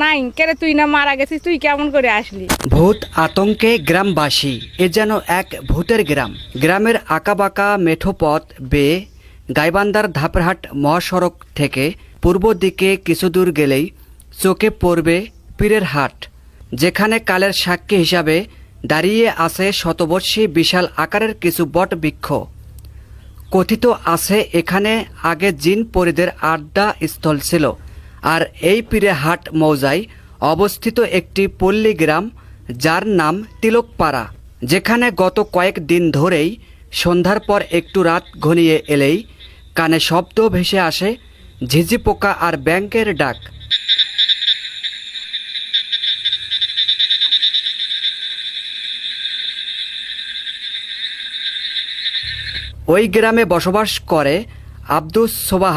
নাই কেরে তুই না মারা গেছিস, তুই কেমন করে আসলি? ভূত আতঙ্কে গ্রামবাসী। এ যেন এক ভূতের গ্রাম। গ্রামের আঁকাবাঁকা মেঠো পথ বেয়ে গাইবান্ধার ধাপরহাট মহাসড়ক থেকে পূর্ব দিকে কিছু দূর গেলেই চোখে পড়বে পীরের হাট, যেখানে কালের সাক্ষী হিসাবে দাঁড়িয়ে আছে শতবর্ষী বিশাল আকারের কিছু বট বৃক্ষ। কথিত আছে এখানে আগে জিন পরীদের আড্ডা স্থল ছিল। আর এই পীরেরহাট মৌজায় অবস্থিত একটি পল্লী গ্রাম, যার নাম তিলকপাড়া, যেখানে গত কয়েকদিন ধরেই সন্ধ্যার পর একটু রাত ঘনিয়ে এলেই কানে শব্দ ভেসে আসে ঝিঝি পোকা আর ব্যাঙের ডাক। ওই গ্রামে বসবাস করে আব্দুস সোবাহ